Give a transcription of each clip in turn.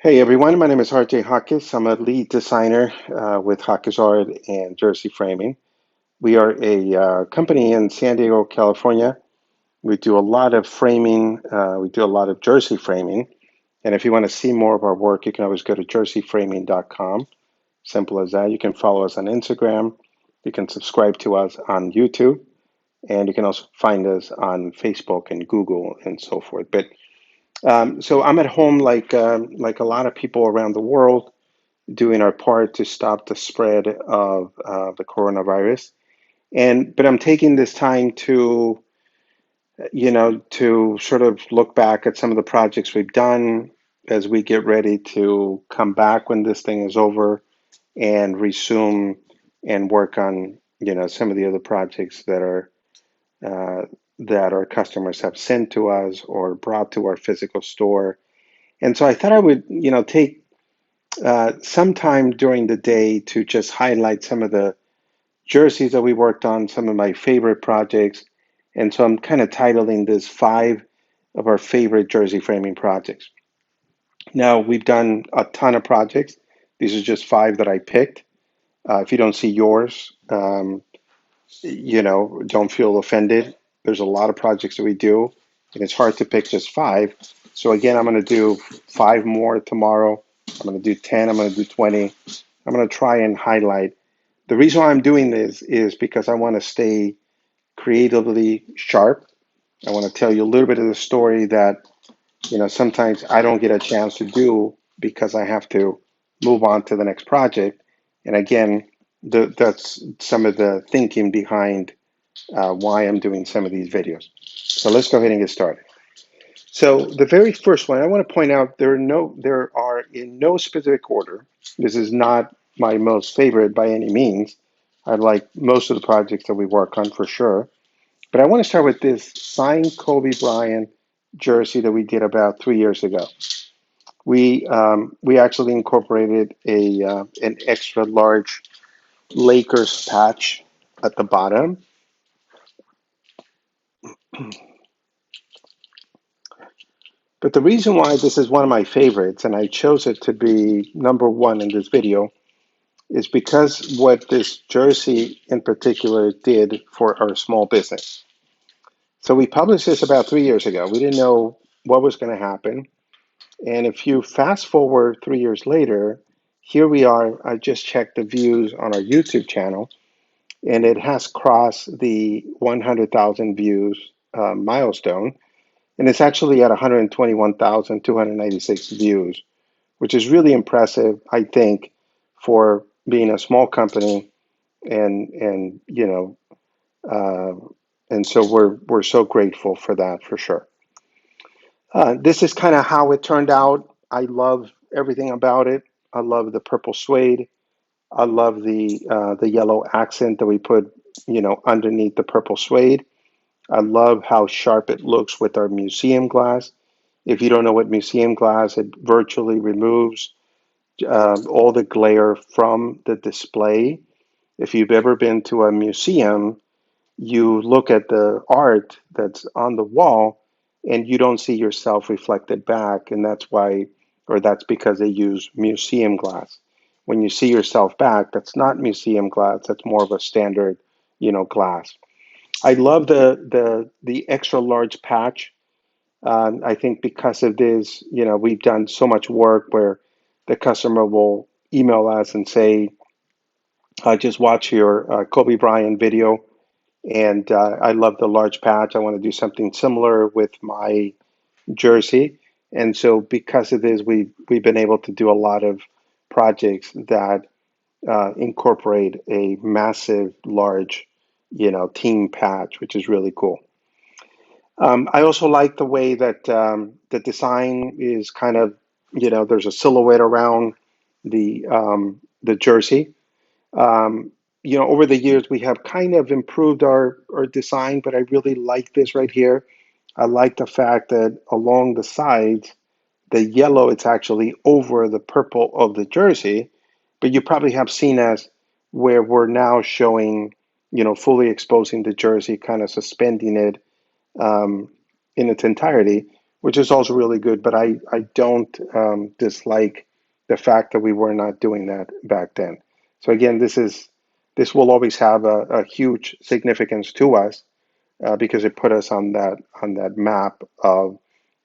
Hey everyone, my name is RJ Jacquez. I'm a lead designer with Jacquez Art and Jersey Framing. We are a company in San Diego, California. We do a lot of framing, we do a lot of jersey framing. And if you want to see more of our work, you can always go to jerseyframing.com. Simple as that. You can follow us on Instagram. You can subscribe to us on YouTube. And you can also find us on Facebook and Google and so forth. So I'm at home like a lot of people around the world doing our part to stop the spread of the coronavirus. But I'm taking this time to, to sort of look back at some of the projects we've done as we get ready to come back when this thing is over and resume and work on, some of the other projects uh, that our customers have sent to us or brought to our physical store. And so I thought I would, take sometime during the day to just highlight some of the jerseys that we worked on, some of my favorite projects. And so I'm kind of titling this five of our favorite jersey framing projects. Now, we've done a ton of projects. These are just five that I picked. If you don't see yours, don't feel offended. There's a lot of projects that we do, and it's hard to pick just five. So again, I'm going to do five more tomorrow. I'm going to do 10. I'm going to do 20. I'm going to try and highlight. The reason why I'm doing this is because I want to stay creatively sharp. I want to tell you a little bit of the story that, sometimes I don't get a chance to do because I have to move on to the next project. And again, that's some of the thinking behind why I'm doing some of these videos. So let's go ahead and get started. So the very first one, I want to point out there are in no specific order. This is not my most favorite by any means. I like most of the projects that we work on for sure. But I want to start with this signed Kobe Bryant jersey that we did about 3 years ago. We actually incorporated a an extra large Lakers patch at the bottom. But the reason why this is one of my favorites, and I chose it to be number one in this video, is because what this jersey in particular did for our small business. So we published this about 3 years ago. We didn't know what was going to happen. And if you fast forward 3 years later, here we are. I just checked the views on our YouTube channel, and it has crossed the 100,000 views milestone. And it's actually at 121,296 views, which is really impressive, I think, for being a small company. And uh, and so we're so grateful for that for sure. This is kind of how it turned out. I love everything about it. I love the purple suede. I love the yellow accent that we put, underneath the purple suede. I love how sharp it looks with our museum glass. If you don't know what museum glass, it virtually removes all the glare from the display. If you've ever been to a museum, you look at the art that's on the wall and you don't see yourself reflected back. And that's why, or that's because they use museum glass. When you see yourself back, that's not museum glass, that's more of a standard, glass. I love the extra large patch. I think because of this, we've done so much work where the customer will email us and say, I just watched your Kobe Bryant video and I love the large patch. I want to do something similar with my jersey. And so because of this, we've been able to do a lot of projects that incorporate a massive, large, team patch, which is really cool. I also like the way that the design is kind of, there's a silhouette around the jersey. Um, Over the years, we have kind of improved our design, but I really like this right here. I like the fact that along the sides, the yellow, it's actually over the purple of the jersey, but you probably have seen us where we're now showing, fully exposing the jersey, kind of suspending it um, in its entirety. which is also really good. But I don't dislike the fact that we were not doing that back then. So again, this will always have a huge significance to us because it put us on that map of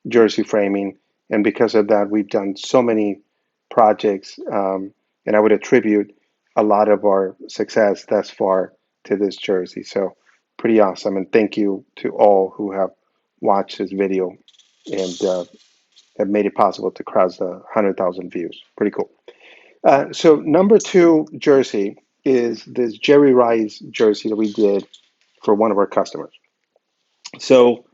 jersey framing, and because of that, we've done so many projects, and I would attribute a lot of our success thus far to this jersey. So pretty awesome, and thank you to all who have watched this video and have made it possible to cross the 100,000 views. Pretty cool. So number two jersey is this Jerry Rice jersey that we did for one of our customers. So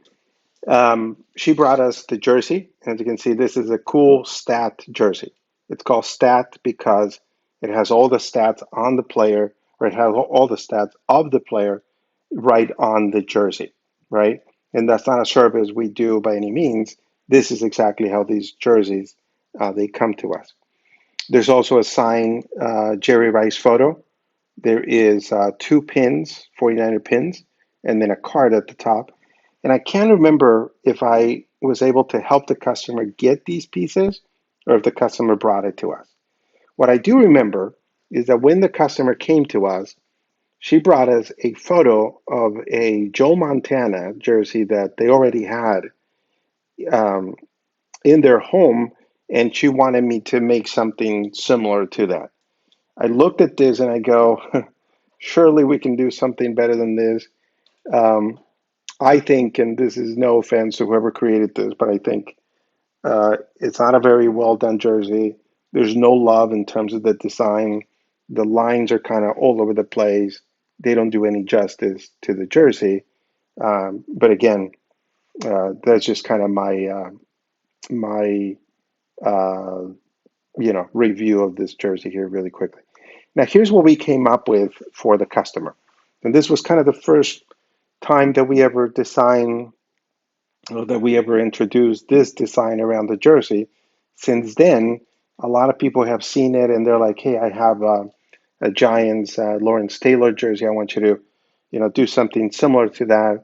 she brought us the jersey. As you can see, this is a cool stat jersey. It's called stat because it has all the stats on the player, or it has all the stats of the player right on the jersey, right? And that's not a service we do by any means. This is exactly how these jerseys they come to us. There's also a signed Jerry Rice photo. There is two pins, 49er pins, and then a card at the top. And I can't remember if I was able to help the customer get these pieces or if the customer brought it to us. What I do remember is that when the customer came to us, she brought us a photo of a Joe Montana jersey that they already had um, in their home, and she wanted me to make something similar to that. I looked at this and I go, surely we can do something better than this. Um, I think, and this is no offense to whoever created this, but I think it's not a very well done jersey. There's no love in terms of the design. The lines are kind of all over the place. They don't do any justice to the jersey. But again, that's just kind of my uh, review of this jersey here really quickly. Now, here's what we came up with for the customer, and this was kind of the first time that we ever designed that we ever introduced this design around the jersey. Since then, a lot of people have seen it and they're like, "Hey, I have a Giants Lawrence Taylor jersey. I want you to, do something similar to that."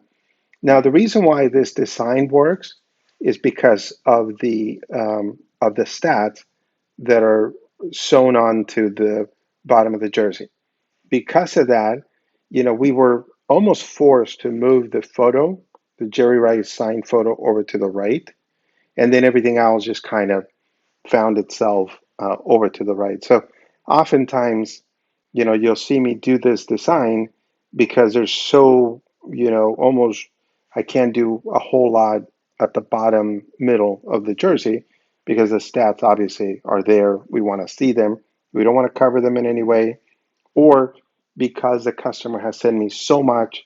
Now, the reason why this design works is because of the stats that are sewn onto the bottom of the jersey. Because of that, we were almost forced to move the photo, the Jerry Rice signed photo, over to the right, and then everything else just kind of found itself over to the right. So oftentimes, you'll see me do this design because there's so, almost I can't do a whole lot at the bottom middle of the jersey because the stats obviously are there. We want to see them. We don't want to cover them in any way, or because the customer has sent me so much,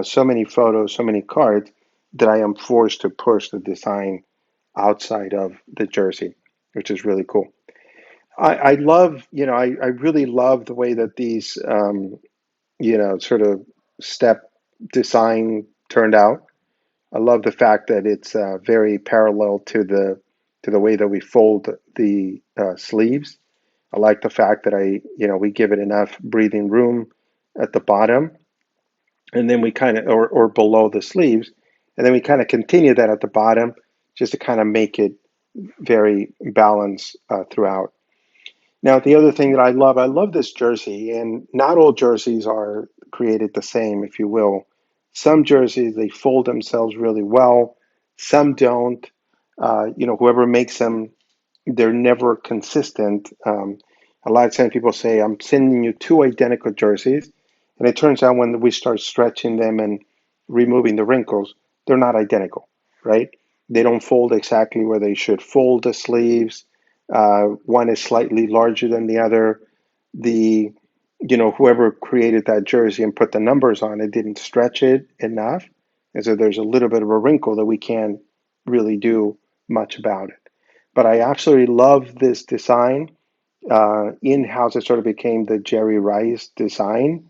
so many photos, so many cards that I am forced to push the design outside of the jersey, which is really cool. I love, I really love the way that these, sort of step design turned out. I love the fact that it's very parallel to the way that we fold the sleeves. I like the fact that we give it enough breathing room at the bottom, and then we kind of, or below the sleeves, and then we kind of continue that at the bottom just to kind of make it very balanced throughout. Now, the other thing that I love this jersey, and not all jerseys are created the same, if you will. Some jerseys, they fold themselves really well. Some don't. Whoever makes them, they're never consistent. A lot of times people say, I'm sending you two identical jerseys. And it turns out when we start stretching them and removing the wrinkles, they're not identical, right? They don't fold exactly where they should fold the sleeves. One is slightly larger than the other. The, whoever created that jersey and put the numbers on it didn't stretch it enough. And so there's a little bit of a wrinkle that we can't really do much about it. But I absolutely love this design. In-house, it sort of became the Jerry Rice design.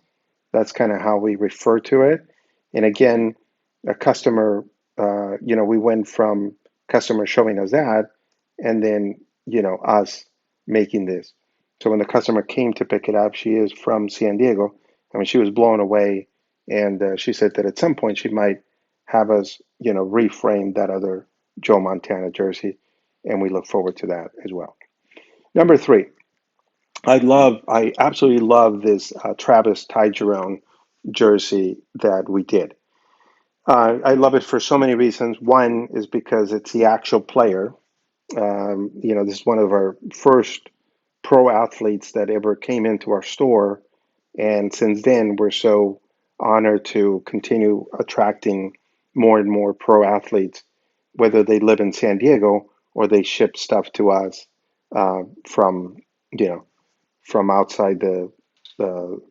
That's kind of how we refer to it. And again, a customer, we went from customer showing us that, and then, us making this. So when the customer came to pick it up, she is from San Diego. I mean, she was blown away. And she said that at some point she might have us, reframe that other Joe Montana jersey, and we look forward to that as well. Number three, I absolutely love this Travis Tygeron jersey that we did. I love it for so many reasons. One is because it's the actual player. This is one of our first pro athletes that ever came into our store. And since then, we're so honored to continue attracting more and more pro athletes, whether they live in San Diego or they ship stuff to us from, you know, from outside the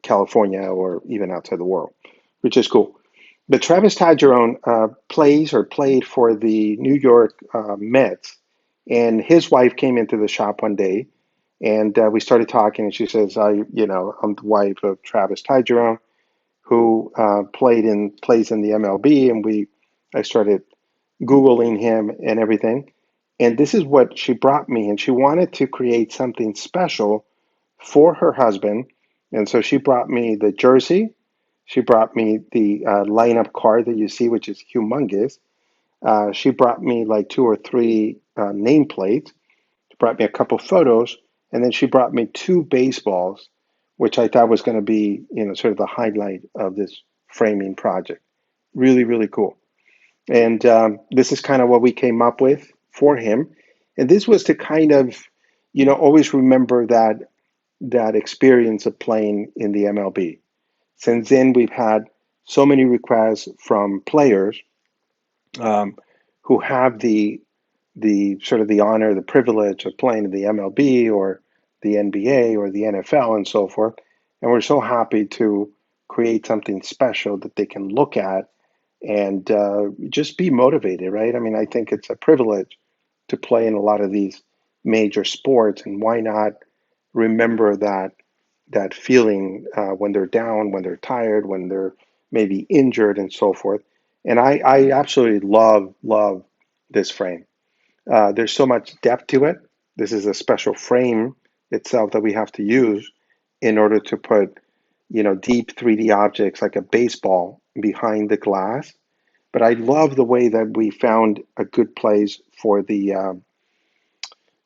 California or even outside the world, which is cool. But Travis Tadgeron plays or played for the New York Mets, and his wife came into the shop one day, and we started talking. And she says, I'm the wife of Travis Tadgeron, who plays in the MLB." And I started Googling him and everything. And this is what she brought me, and she wanted to create something special for her husband. And so she brought me the jersey. She brought me the lineup card that you see, which is humongous. She brought me like two or three nameplates. She brought me a couple photos, and then she brought me two baseballs, which I thought was going to be, sort of the highlight of this framing project. Really, really cool. And this is kind of what we came up with for him. And this was to kind of, always remember that experience of playing in the MLB. Since then, we've had so many requests from players um, who have the sort of the honor, the privilege of playing in the MLB or the NBA or the NFL and so forth. And we're so happy to create something special that they can look at and just be motivated, right? I mean, I think it's a privilege to play in a lot of these major sports, and why not remember that feeling when they're down, when they're tired, when they're maybe injured, and so forth. And I absolutely love this frame. There's so much depth to it. This is a special frame itself that we have to use in order to put, deep 3D objects like a baseball behind the glass. But I love the way that we found a good place for the um,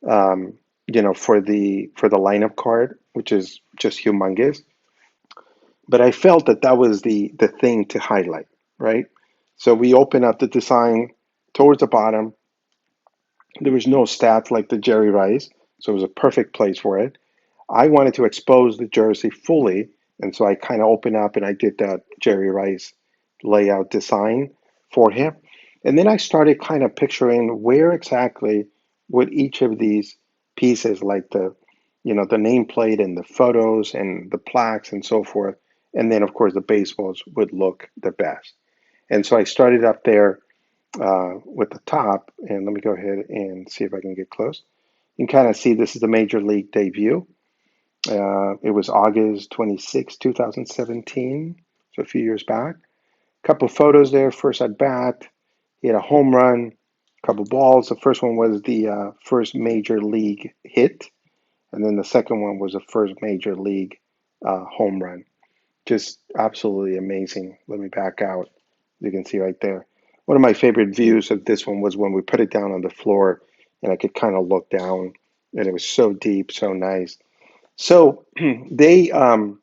for the lineup card, which is just humongous. But I felt that that was the thing to highlight, right? So we open up the design towards the bottom. There was no stats like the Jerry Rice, so it was a perfect place for it. I wanted to expose the jersey fully, and so I kind of opened up and I did that Jerry Rice layout design for him. And then I started kind of picturing where exactly would each of these pieces, like the nameplate and the photos and the plaques and so forth, and then of course the baseballs would look the best. And so I started up there with the top, and let me go ahead and see if I can get close. You can kind of see this is the major league debut. It was August 26, 2017, so a few years back. A couple of photos there. First at bat, he had a home run, a couple of balls. The first one was the first major league hit, and then the second one was the first major league home run. Just absolutely amazing. Let me back out. You can see right there. One of my favorite views of this one was when we put it down on the floor and I could kind of look down, and it was so deep, so nice. So I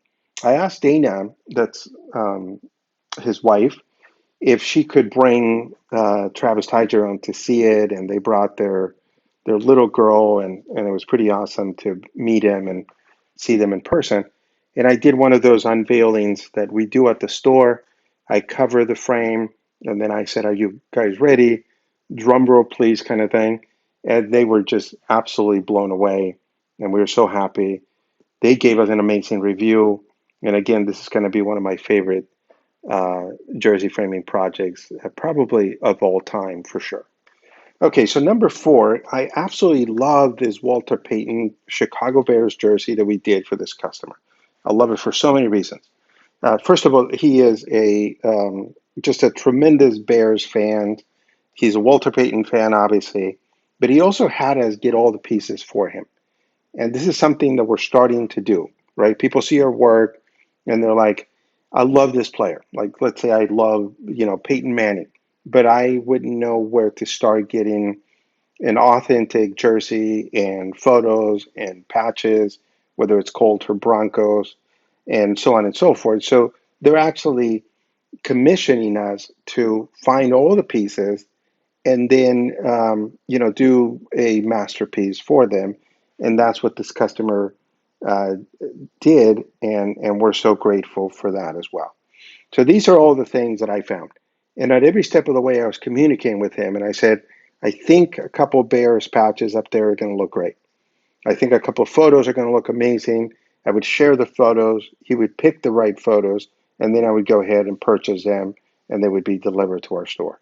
asked Dana, that's his wife, if she could bring Travis Tiger on to see it, and they brought their little girl, and it was pretty awesome to meet him and see them in person. And I did one of those unveilings that we do at the store. I cover the frame, and then I said, "Are you guys ready? Drum roll, please," kind of thing. And they were just absolutely blown away, and we were so happy. They gave us an amazing review. And again, this is going to be one of my favorite jersey framing projects, probably of all time for sure. Okay, so number four, I absolutely love this Walter Payton Chicago Bears jersey that we did for this customer. I love it for so many reasons. First of all, he is a just a tremendous Bears fan. He's a Walter Payton fan, obviously, but he also had us get all the pieces for him. And this is something that we're starting to do, right? People see our work and they're like, I love this player. Like, let's say I love, Peyton Manning. but I wouldn't know where to start getting an authentic jersey and photos and patches, whether it's Colt or Broncos, and so on and so forth. So they're actually commissioning us to find all the pieces and then do a masterpiece for them, and that's what this customer uh, did, and we're so grateful for that as well. So these are all the things that I found, and at every step of the way, I was communicating with him, and I said, I think a couple of Bears patches up there are going to look great. I think a couple of photos are going to look amazing. I would share the photos. He would pick the right photos, and then I would go ahead and purchase them, and they would be delivered to our store.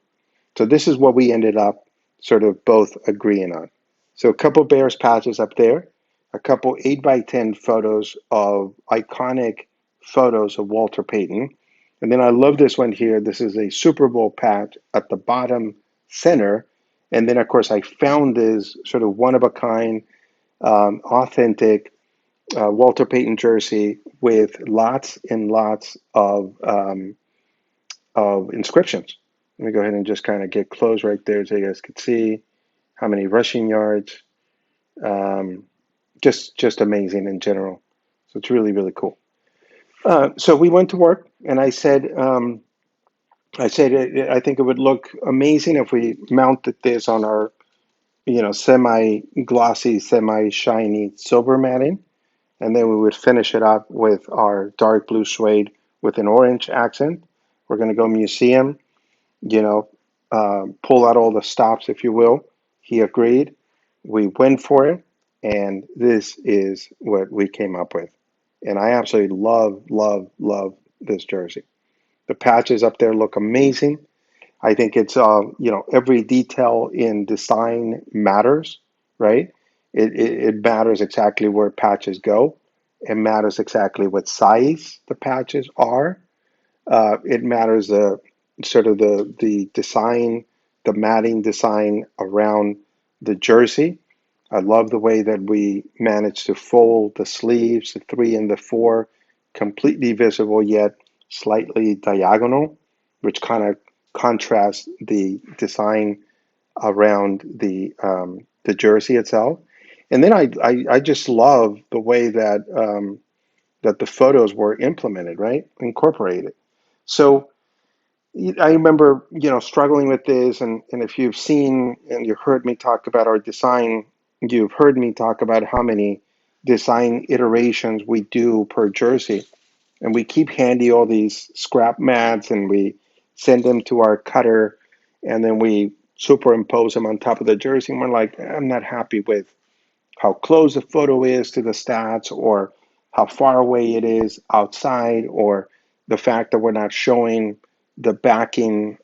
So this is what we ended up sort of both agreeing on. So a couple Bears patches up there, a couple 8 by 10 photos of iconic photos of Walter Payton. And then I love this one here. This is a Super Bowl patch at the bottom center. And then, of course, I found this sort of one of a kind, authentic Walter Payton jersey with lots and lots of inscriptions. Let me go ahead and just kind of get close right there so you guys can see how many rushing yards. Um, just amazing in general. So it's really, really cool. So we went to work, and I said, I think it would look amazing if we mounted this on our, semi-glossy, semi-shiny silver matting, and then we would finish it up with our dark blue suede with an orange accent. We're going to go museum, you know, pull out all the stops, if you will. He agreed. We went for it, and this is what we came up with. And I absolutely love, love, love this jersey. The patches up there look amazing. I think it's, every detail in design matters, right? It matters exactly where patches go. It matters exactly what size the patches are. It matters sort of the design, the matting design around the jersey. I love the way that we managed to fold the sleeves, the three and the four, completely visible yet slightly diagonal, which kind of contrasts the design around the jersey itself. And then I just love the way that the photos were implemented, right? Incorporated. So I remember, struggling with this, and if you've seen and you heard me talk about our design, you've heard me talk about how many design iterations we do per jersey, and we keep handy all these scrap mats, and we send them to our cutter, and then we superimpose them on top of the jersey, and we're like, I'm not happy with how close the photo is to the stats, or how far away it is outside, or the fact that we're not showing the backing,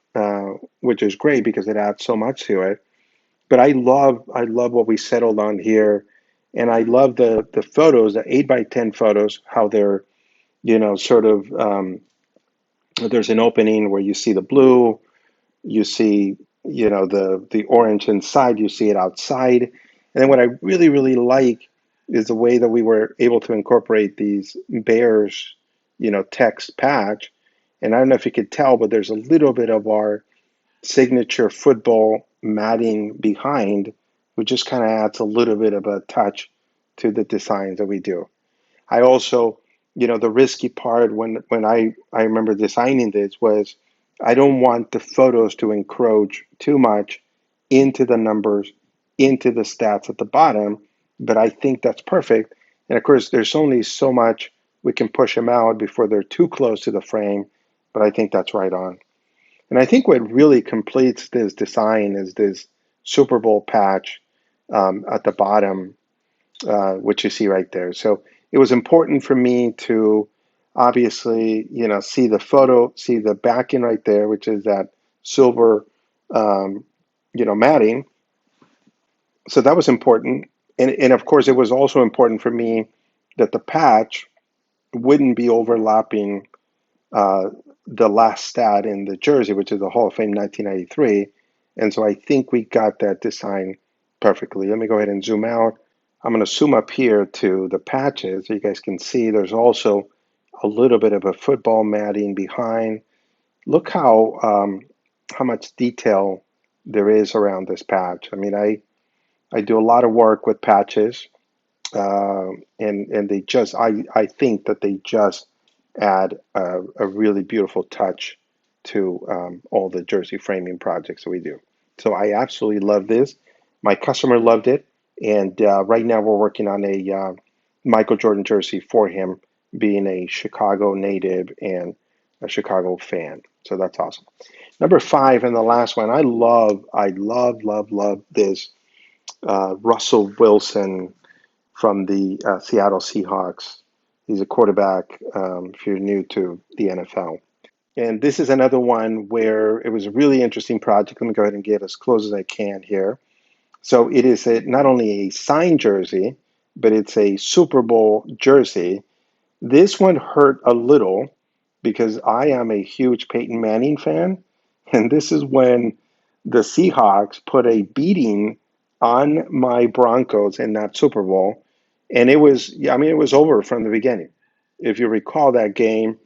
which is great because it adds so much to it. But I love what we settled on here, and I love the photos, the 8 by 10 photos, how they're, sort of, there's an opening where you see the blue, you see, the orange inside, you see it outside. And then what I really, really like is the way that we were able to incorporate these bears, text patch. And I don't know if you could tell, but there's a little bit of our signature football matting behind, which just kind of adds a little bit of a touch to the designs that we do. I also, the risky part when I remember designing this was I don't want the photos to encroach too much into the numbers, into the stats at the bottom, but I think that's perfect. And of course, there's only so much we can push them out before they're too close to the frame, but I think that's right on. And I think what really completes this design is this Super Bowl patch at the bottom, which you see right there. So it was important for me to obviously, see the photo, see the backing right there, which is that silver, um, matting. So that was important. And of course, it was also important for me that the patch wouldn't be overlapping uh, the last stat in the jersey, which is the Hall of Fame 1993. And so I think we got that design perfectly. Let me go ahead and zoom out. I'm going to zoom up here to the patches so you guys can see there's also a little bit of a football matting behind. Look how how much detail there is around this patch. I mean, I do a lot of work with patches, and they just I think that they just add a really beautiful touch to all the jersey framing projects that we do. So I absolutely love this. My customer loved it, and right now we're working on a Michael Jordan jersey for him, being a Chicago native and a Chicago fan. So that's awesome. Number five, and the last one, I love this Russell Wilson from the Seattle Seahawks. He's a quarterback, if you're new to the NFL. And this is another one where it was a really interesting project. Let me go ahead and get as close as I can here. So it is not only a signed jersey, but it's a Super Bowl jersey. This one hurt a little because I am a huge Peyton Manning fan, and this is when the Seahawks put a beating on my Broncos in that Super Bowl, and it was, yeah, I mean, it was over from the beginning. If you recall that game,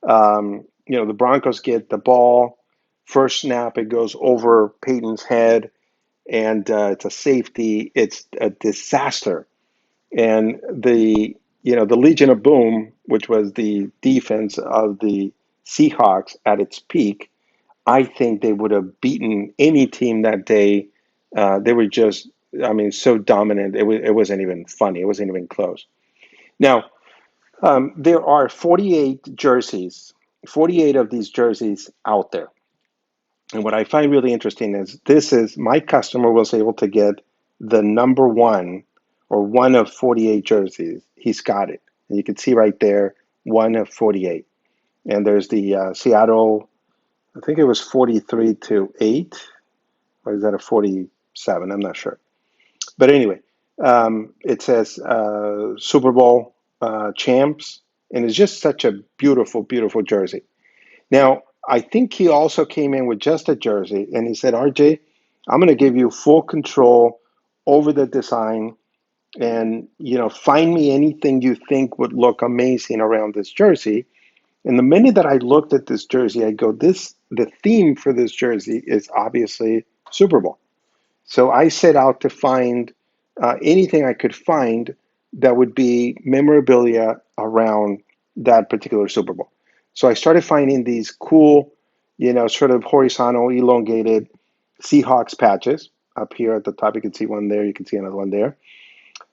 the Broncos get the ball, first snap, it goes over Peyton's head, and it's a safety. It's a disaster, and the Legion of Boom, which was the defense of the Seahawks at its peak, I think they would have beaten any team that day. They were just, I mean, so dominant. It wasn't even funny. It wasn't even close. Now, there are 48 jerseys, 48 of these jerseys out there. And what I find really interesting is this is my customer was able to get the number one or one of 48 jerseys. He's got it. And you can see right there, one of 48. And there's the Seattle, I think it was 43-8, or is that a 47? I'm not sure. But anyway, it says Super Bowl champs, and it's just such a beautiful, beautiful jersey. Now, I think he also came in with just a jersey and he said, RJ, I'm going to give you full control over the design and, find me anything you think would look amazing around this jersey. And the minute that I looked at this jersey, I go, the theme for this jersey is obviously Super Bowl. So I set out to find anything I could find that would be memorabilia around that particular Super Bowl. So I started finding these cool, sort of horizontal, elongated Seahawks patches up here at the top. You can see one there. You can see another one there.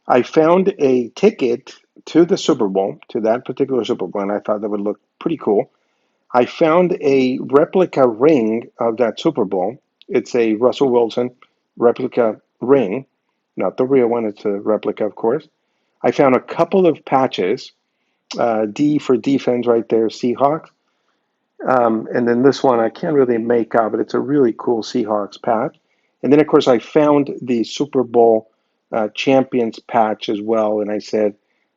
I found a ticket to the Super Bowl, to that particular Super Bowl, and I thought that would look pretty cool. I found a replica ring of that Super Bowl. It's a Russell Wilson replica ring, not the real one. It's a replica, of course. I found a couple of patches, D for defense right there, Seahawks. And then this one I can't really make out, but it's a really cool Seahawks patch. And then, of course, I found the Super Bowl champions patch as well. And I said,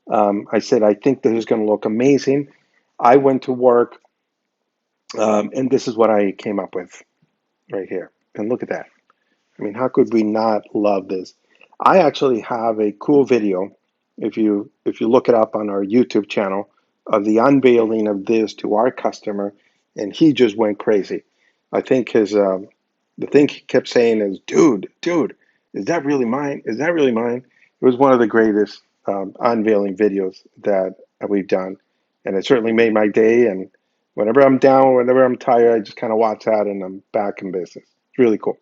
I think this is going to look amazing. I went to work, and this is what I came up with right here. And look at that. I mean, how could we not love this? I actually have a cool video, if you look it up on our YouTube channel, of the unveiling of this to our customer, and he just went crazy. I think the thing he kept saying is, dude, is that really mine? Is that really mine? It was one of the greatest unveiling videos that we've done, and it certainly made my day. And whenever I'm down, whenever I'm tired, I just kind of watch that, and I'm back in business. It's really cool.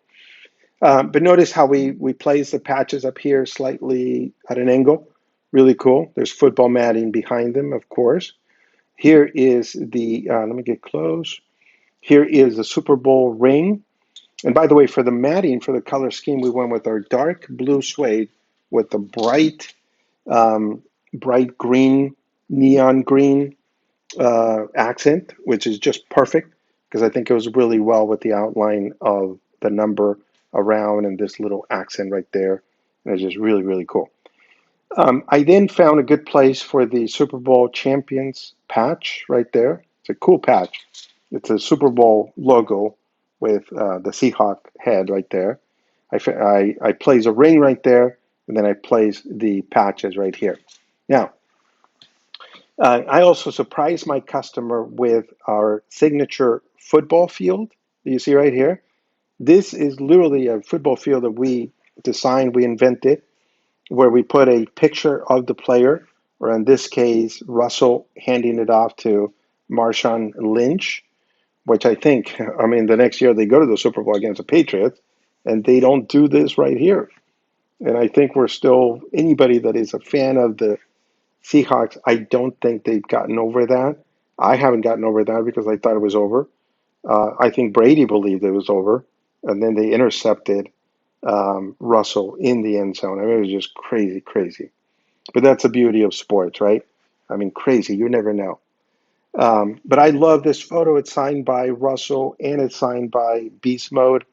But notice how we place the patches up here slightly at an angle. Really cool. There's football matting behind them, of course. Here is let me get close. Here is the Super Bowl ring. And by the way, for the matting, for the color scheme, we went with our dark blue suede with the bright green, neon green accent, which is just perfect because I think it was really well with the outline of the number around and this little accent right there. And it's just really, really cool. I then found a good place for the Super Bowl champions patch right there. It's a cool patch. It's a Super Bowl logo with the Seahawk head right there. I place a ring right there, and then I place the patches right here. Now, I also surprised my customer with our signature football field. You see right here? This is literally a football field that we designed, we invented, where we put a picture of the player, or in this case, Russell handing it off to Marshawn Lynch, which I think, I mean, the next year they go to the Super Bowl against the Patriots, and they don't do this right here. And I think we're still, anybody that is a fan of the Seahawks, I don't think they've gotten over that. I haven't gotten over that because I thought it was over. I think Brady believed it was over, and then they intercepted Russell in the end zone. I mean, it was just crazy, crazy. But that's the beauty of sports, right? I mean, crazy. You never know. But I love this photo. It's signed by Russell and it's signed by Beast Mode.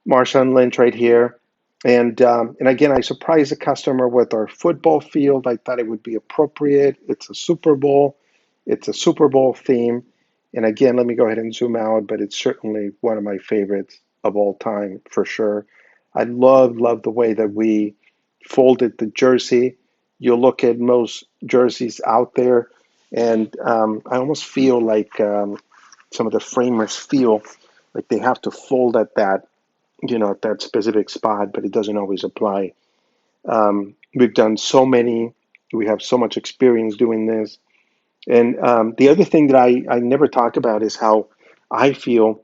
Marshawn Lynch right here. And again, I surprised the customer with our football field. I thought it would be appropriate. It's a Super Bowl. It's a Super Bowl theme. And again, let me go ahead and zoom out, but it's certainly one of my favorites of all time for sure. I love the way that we folded the jersey. You look at most jerseys out there, and I almost feel like some of the framers feel like they have to fold at that, at that specific spot, but it doesn't always apply. We've done so many, we have so much experience doing this. And the other thing that I never talk about is how I feel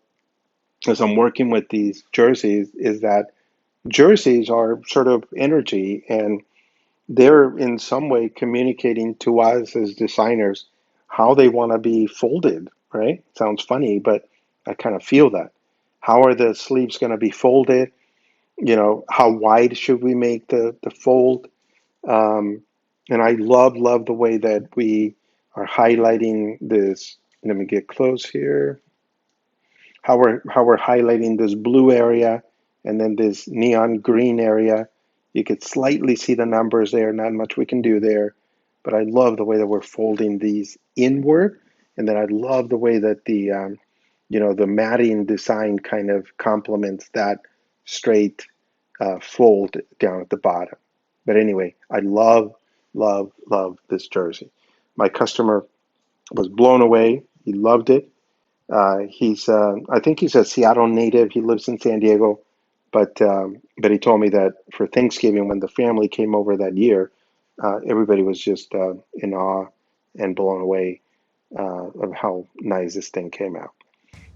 as I'm working with these jerseys is that jerseys are sort of energy, and they're in some way communicating to us as designers how they want to be folded, right? Sounds funny, but I kind of feel that. How are the sleeves going to be folded? How wide should we make the fold? Um, and I love the way that we are highlighting this. Let me get close here. How we're highlighting this blue area and then this neon green area. You could slightly see the numbers there. Not much we can do there, but I love the way that we're folding these inward, and then I love the way that the matting design kind of complements that straight fold down at the bottom. But anyway, I love this jersey. My customer was blown away. He loved it. I think he's a Seattle native. He lives in San Diego, but he told me that for Thanksgiving, when the family came over that year, everybody was just in awe and blown away of how nice this thing came out.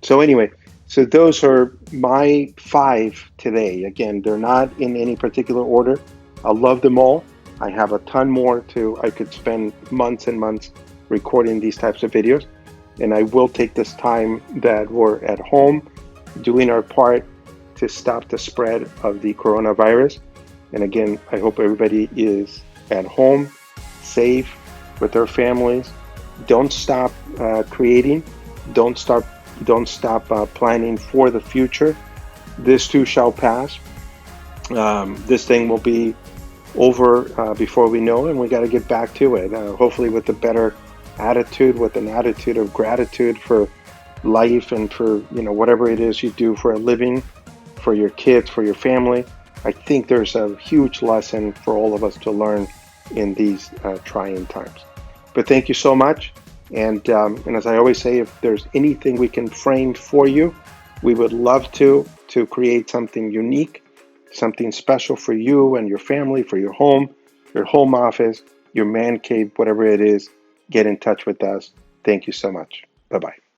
So anyway, so those are my five today. Again, they're not in any particular order. I love them all. I have a ton more to. I could spend months and months recording these types of videos, and I will take this time that we're at home doing our part to stop the spread of the coronavirus. And again, I hope everybody is at home, safe with their families. Don't stop creating. Don't stop. Don't stop planning for the future. This too shall pass. This thing will be over before we know it, and we got to get back to it. Hopefully, with a better attitude, with an attitude of gratitude for life and for whatever it is you do for a living, for your kids, for your family. I think there's a huge lesson for all of us to learn in these trying times. But thank you so much. And as I always say, if there's anything we can frame for you, we would love to create something unique, something special for you and your family, for your home office, your man cave, whatever it is. Get in touch with us. Thank you so much. Bye-bye.